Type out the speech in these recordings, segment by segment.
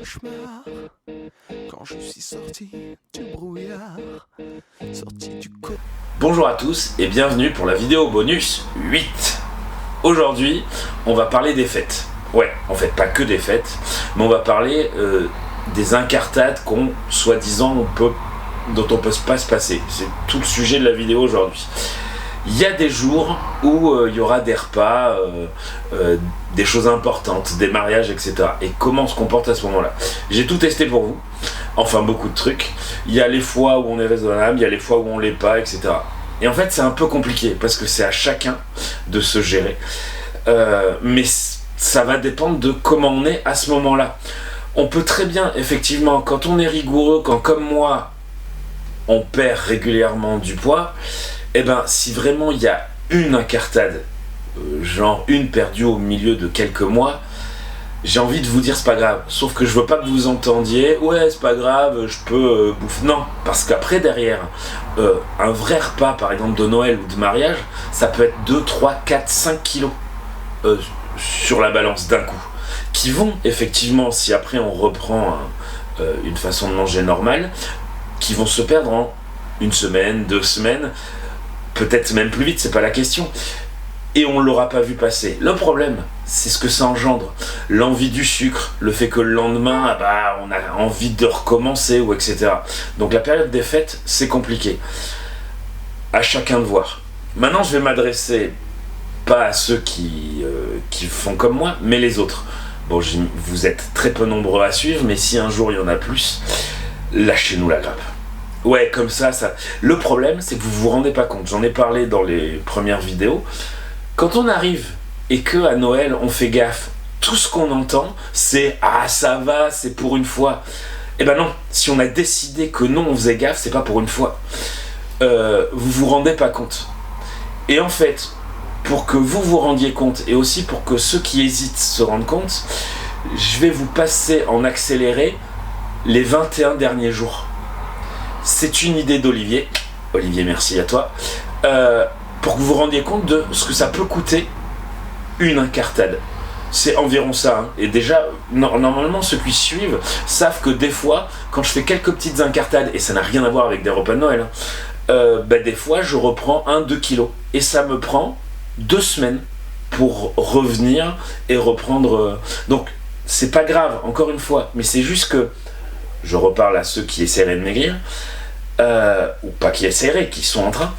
cauchemar quand je suis sorti du brouillard, sorti du co... Bonjour à tous et bienvenue pour la vidéo bonus 8. Aujourd'hui, on va parler des fêtes. Ouais, en fait, pas que des fêtes, mais on va parler des incartades qu'on, soi-disant, dont on peut pas se passer. C'est tout le sujet de la vidéo aujourd'hui. Il y a des jours où il y aura des repas, des choses importantes, des mariages, etc. Et comment on se comporte à ce moment-là. J'ai tout testé pour vous, enfin beaucoup de trucs. Il y a les fois où on est raisonnable, il y a les fois où on l'est pas, etc. Et en fait c'est un peu compliqué, parce que c'est à chacun de se gérer. Mais ça va dépendre de comment on est à ce moment-là. On peut très bien, effectivement, quand on est rigoureux, quand comme moi, on perd régulièrement du poids, et ben si vraiment il y a une incartade, genre une perdue au milieu de quelques mois, j'ai envie de vous dire c'est pas grave, sauf que je veux pas que vous entendiez ouais c'est pas grave, je peux bouffer. Non, parce qu'après derrière, un vrai repas par exemple de Noël ou de mariage, ça peut être 2, 3, 4, 5 kilos sur la balance d'un coup, qui vont effectivement, si après on reprend une façon de manger normale, qui vont se perdre en une semaine, 2 semaines, peut-être même plus vite, c'est pas la question. Et on l'aura pas vu passer. Le problème, c'est ce que ça engendre. L'envie du sucre, le fait que le lendemain, on a envie de recommencer, ou etc. Donc la période des fêtes, c'est compliqué. À chacun de voir. Maintenant, je vais m'adresser pas à ceux qui font comme moi, mais les autres. Bon, vous êtes très peu nombreux à suivre, mais si un jour il y en a plus, lâchez-nous la grappe. Ouais, comme ça. Le problème, c'est que vous vous rendez pas compte. J'en ai parlé dans les premières vidéos. Quand on arrive et que à Noël, on fait gaffe, tout ce qu'on entend, c'est « Ah, ça va, c'est pour une fois ». Eh ben non, si on a décidé que non, on faisait gaffe, c'est pas pour une fois. Vous vous rendez pas compte. Et en fait, pour que vous vous rendiez compte, et aussi pour que ceux qui hésitent se rendent compte, je vais vous passer en accéléré les 21 derniers jours. C'est une idée d'Olivier. Olivier, merci à toi. Pour que vous vous rendiez compte de ce que ça peut coûter une incartade. C'est environ ça. Hein. Et déjà, normalement, ceux qui suivent savent que des fois, quand je fais quelques petites incartades, et ça n'a rien à voir avec des repas de Noël, des fois, je reprends 1-2 kilos. Et ça me prend 2 semaines pour revenir et reprendre. Donc, c'est pas grave, encore une fois, mais c'est juste que je reparle à ceux qui essaieraient de maigrir, ou pas qui essaieraient, qui sont en train.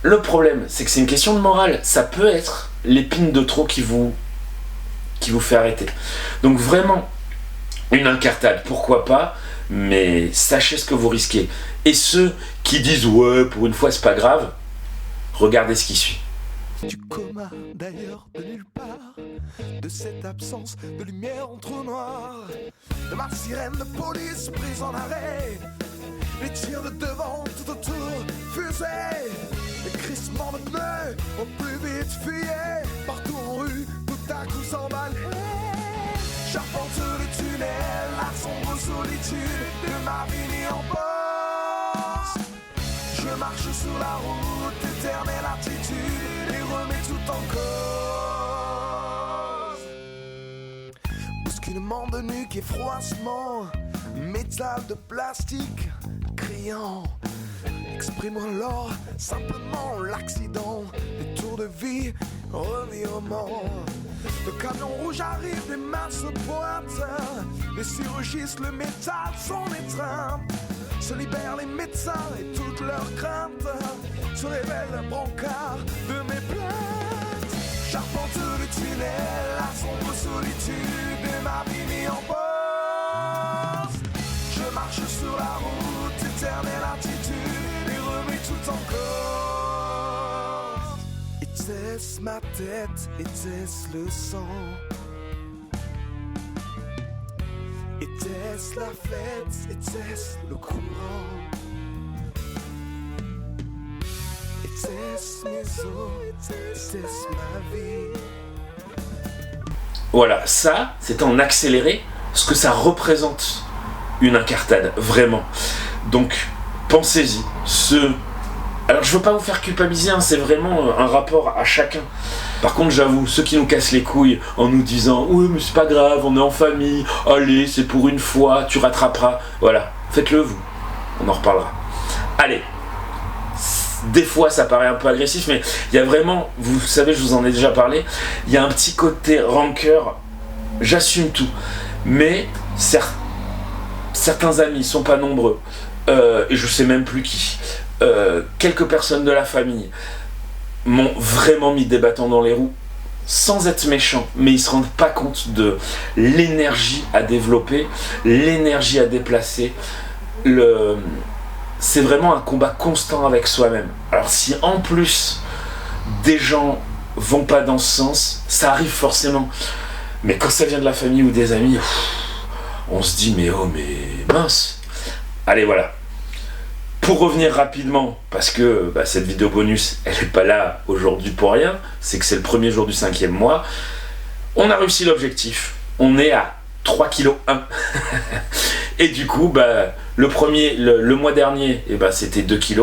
Le problème, c'est que c'est une question de morale. Ça peut être l'épine de trop qui vous fait arrêter. Donc vraiment, une incartade, pourquoi pas, mais sachez ce que vous risquez. Et ceux qui disent « Ouais, pour une fois, c'est pas grave », regardez ce qui suit. Du coma, d'ailleurs, de nulle part, de cette absence de lumière en trou noir, de ma sirène de police prise en arrêt, les tirs de devant tout autour fusaient, les crissements de pneus au plus vite fuyaient, partout en rue, tout à coup s'emballait. J'arpente le tunnel, la sombre solitude de ma vie mise en pause. Je marche sur la route, éternelle attitude, et remets tout en cause. Bousculement de nuque et froissement, métal de plastique criant, exprime alors simplement l'accident, des tours de vie, revirement. Le camion rouge arrive, les mains se pointent, les chirurgistes, le métal, son étreinte. Se libèrent les médecins et toutes leurs craintes, se révèle un brancard de mes plaintes. J'arpente le tunnel, la sombre solitude de ma vie mise en pause. Je marche sur la route, éternelle attitude, et remets tout en cause. Était-ce ma tête, était-ce le sang? Était-ce la fête, était-ce le courant? Était-ce mes os, était-ce ma vie? Voilà, ça, c'est en accéléré ce que ça représente une incartade, vraiment. Donc, pensez-y, ceux Alors je veux pas vous faire culpabiliser, hein, c'est vraiment un rapport à chacun. Par contre j'avoue, ceux qui nous cassent les couilles en nous disant « Oui mais c'est pas grave, on est en famille, allez c'est pour une fois, tu rattraperas », voilà, faites-le vous, on en reparlera. Allez, des fois ça paraît un peu agressif, mais il y a vraiment, vous savez, je vous en ai déjà parlé, il y a un petit côté rancœur, j'assume tout, mais certains amis sont pas nombreux, et je sais même plus qui. Quelques personnes de la famille m'ont vraiment mis des bâtons dans les roues sans être méchants, mais ils se rendent pas compte de l'énergie à développer, l'énergie à déplacer. C'est vraiment un combat constant avec soi-même. Alors si en plus des gens vont pas dans ce sens, ça arrive forcément, mais quand ça vient de la famille ou des amis, on se dit mais oh mais mince. Allez voilà. Pour revenir rapidement, parce que cette vidéo bonus, elle n'est pas là aujourd'hui pour rien, c'est que c'est le premier jour du 5e mois, on a réussi l'objectif. On est à 3,1 kg. Et du coup, le mois dernier, c'était 2 kg.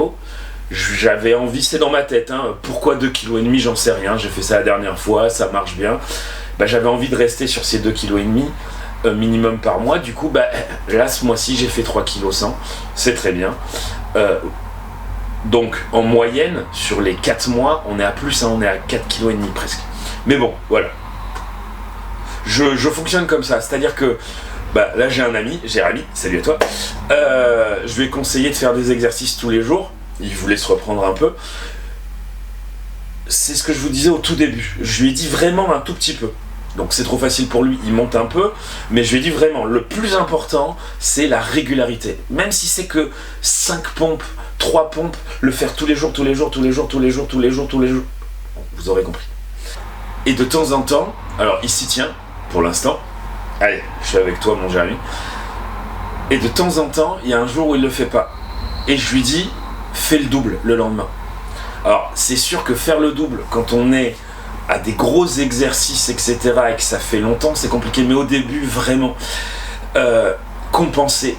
J'avais envie, c'est dans ma tête, hein, pourquoi 2,5 kg, j'en sais rien, j'ai fait ça la dernière fois, ça marche bien. J'avais envie de rester sur ces 2,5 kg minimum par mois. Du coup, là, ce mois-ci, j'ai fait 3,1 kg, c'est très bien. Donc en moyenne sur les 4 mois on est à plus, hein, on est à 4,5 kg presque. Mais bon voilà, je fonctionne comme ça, c'est à dire que là j'ai un ami, Jérémy, salut à toi, je lui ai conseillé de faire des exercices tous les jours, il voulait se reprendre un peu. C'est ce que je vous disais au tout début, je lui ai dit vraiment un tout petit peu. Donc c'est trop facile pour lui, il monte un peu, mais je lui ai dit vraiment, le plus important, c'est la régularité. Même si c'est que 5 pompes, 3 pompes, le faire tous les jours, tous les jours, tous les jours, tous les jours, tous les jours, tous les jours. Vous aurez compris. Et de temps en temps, alors il s'y tient, pour l'instant. Allez, je suis avec toi mon Jérémy. Et de temps en temps, il y a un jour où il le fait pas. Et je lui dis, fais le double le lendemain. Alors c'est sûr que faire le double, quand on est à des gros exercices, etc., et que ça fait longtemps, c'est compliqué, mais au début, vraiment, compenser.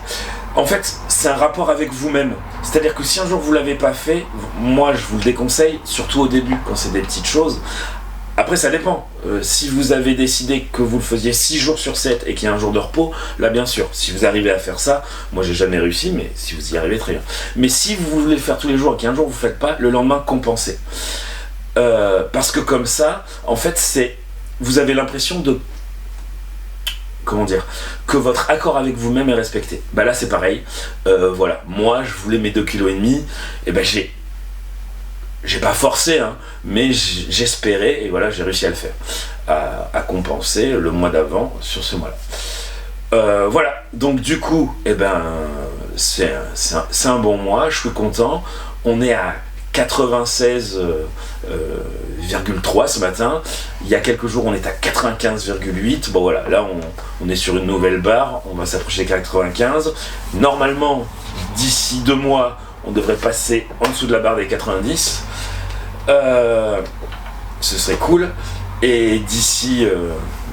En fait, c'est un rapport avec vous-même. C'est-à-dire que si un jour vous l'avez pas fait, moi je vous le déconseille, surtout au début, quand c'est des petites choses. Après, ça dépend. Si vous avez décidé que vous le faisiez 6 jours sur 7 et qu'il y a un jour de repos, là bien sûr, si vous arrivez à faire ça, moi j'ai jamais réussi, mais si vous y arrivez, très bien. Mais si vous voulez le faire tous les jours et qu'un jour vous ne faites pas, le lendemain, compensez. Parce que comme ça, en fait, vous avez l'impression de, comment dire, que votre accord avec vous-même est respecté. Là c'est pareil, voilà, moi je voulais mes 2,5 kg, et j'ai pas forcé, hein, mais j'espérais, et voilà, j'ai réussi à le faire, à compenser le mois d'avant sur ce mois-là. Voilà, donc du coup, c'est un bon mois, je suis content, on est à 96,3 ce matin. Il y a quelques jours on est à 95,8. Bon voilà, là on est sur une nouvelle barre, on va s'approcher des 95. Normalement d'ici 2 mois on devrait passer en dessous de la barre des 90. Ce serait cool. Et d'ici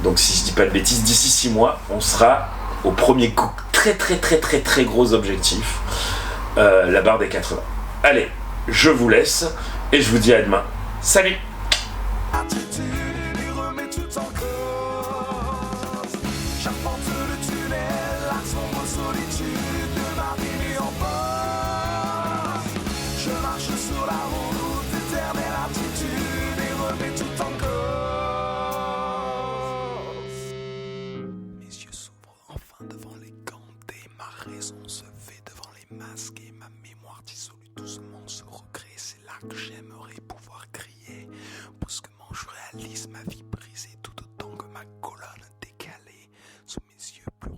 donc si je dis pas de bêtises, d'ici 6 mois on sera au premier coup, très très très très très gros objectif, la barre des 80. Allez, je vous laisse et je vous dis à demain. Salut! Attitude, il remet tout en cause. J'arpente le tunnel, la sombre solitude de ma vie en pause. Je marche sur la route d'éternelle attitude et remets tout en cause. Mes yeux s'ouvrent enfin devant les gantés, ma raison se fait devant les masques et ma mémoire dissolue doucement se recrée. C'est là que j'aimerais pouvoir crier, brusquement je réalise ma vie brisée tout autant que ma colonne décalée. Sous mes yeux plus